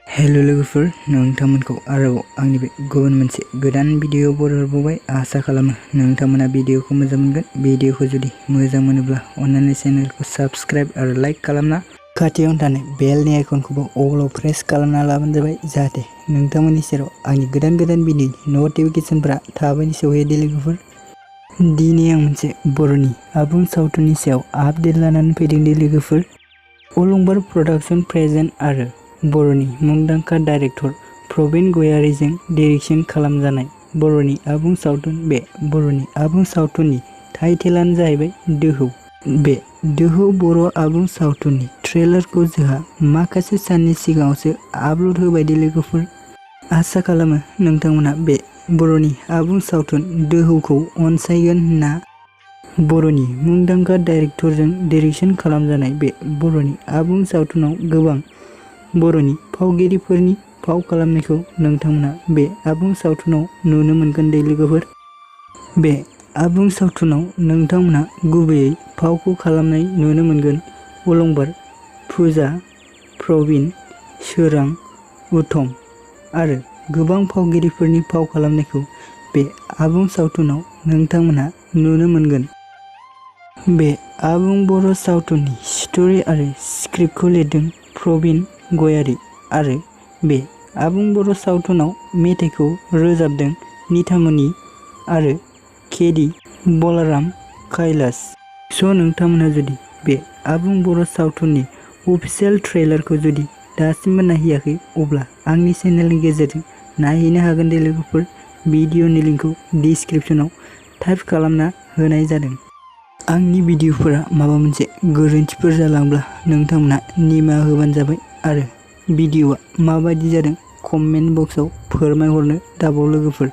Hello लोगोफोर, नोंथांमोनखौ आरोबाव आंनि बे गुबुन मोनसे गोदान भिडिअ बरहरबावबाय। आसा खालामो नोंथांमोना भिडिअखौ मोजां मोनगोन। भिडिअखौ जुदि मोजां मोनोब्ला अन्नानै चेनेलखौ साबस्क्राइब आरो लाइक खालामना खाथियावनो थानाय बेलनि आइकनखौबो अलाव प्रेस खालामना लाबानो जाबाय, जाहाथे नोंथांमोननि सेराव आंनि गोदान भिडिअनि नटिफिकेसनफोरा थाबैनो सौहैयो लोगोफोर। दिनै आं मोनसे बर'नि आबुं सावथुननि सायाव आपडेट लानानै फैदों लोगोफोर। अलंबार प्रडाक्शन प्रेजेन्ट आरो बर'नि मुंदांखा डाइरेक्टर प्रबिन गयारीजों डाइरेक्शन खालामजानाय बर'नि आबुं सावथुन। बे बर'नि आबुं सावथुननि टाइटेलानो जाहैबाय दोहौ। बे दोहौ बर' आबुं सावथुननि ट्रेलारखौ जोंहा माखासे साननि सिगाङावसो आपल'ड होबाय लोगोफोर। आसा खालामो नोंथांमोना बे बर'नि आबुं सावथुन दोहौखौ अनसायगोन होनना। बर'नि मुंदांखा डाइरेक्टरजों डाइरेक्शन खालामजानाय बे बर'नि आबुं सावथुनाव गोबां बर'नि फावगिरिफोरनि फाव खालामनायखौ नोंथांमोना बे आबुं सावथुनाव नुनो मोनगोन लोगोफोर। बे आबुं सावथुनाव नोंथांमोना गुबैयै फावखौ खालामनाय नुनो मोनगोन अलंबार, फुजा, प्रबिन, सोरां, उत्तम आरो गोबां फावगिरिफोरनि फाव खालामनायखौ बे आबुं सावथुनाव नोंथांमोना नुनो मोनगोन। बे आबुं बर' सावथुननि स्ट'रि आरो स्क्रिप्टखौ लिरदों प्रबिन गयारी आरो बे आबुं बर' सावथुनाव मेथाइखौ रोजाबदों निथामनि आरो केडी बलाराम कैलास। नोंथांमोना जुदि बे आबुं बर' सावथुननि अफिसियेल ट्रेलारखौ जुदि दासिमबो नायहैयाखै, अब्ला आंनि चेनेलनि गेजेरजों नायहैनो हागोन लोगोफोर। भिडिअनि लिंकखौ डिस्क्रिप्शनाव टाइप खालामना होनाय जादों। आंनि भिडिअफोरा माबा मोनसे गोरोन्थिफोर जालांब्ला नोंथांमोना निमाहा होबानो जाबाय आरो भिडिअआ माबायदि जादों कमेन्ट बक्सआव फोरमायहरनो दाबाव लोगोफोर।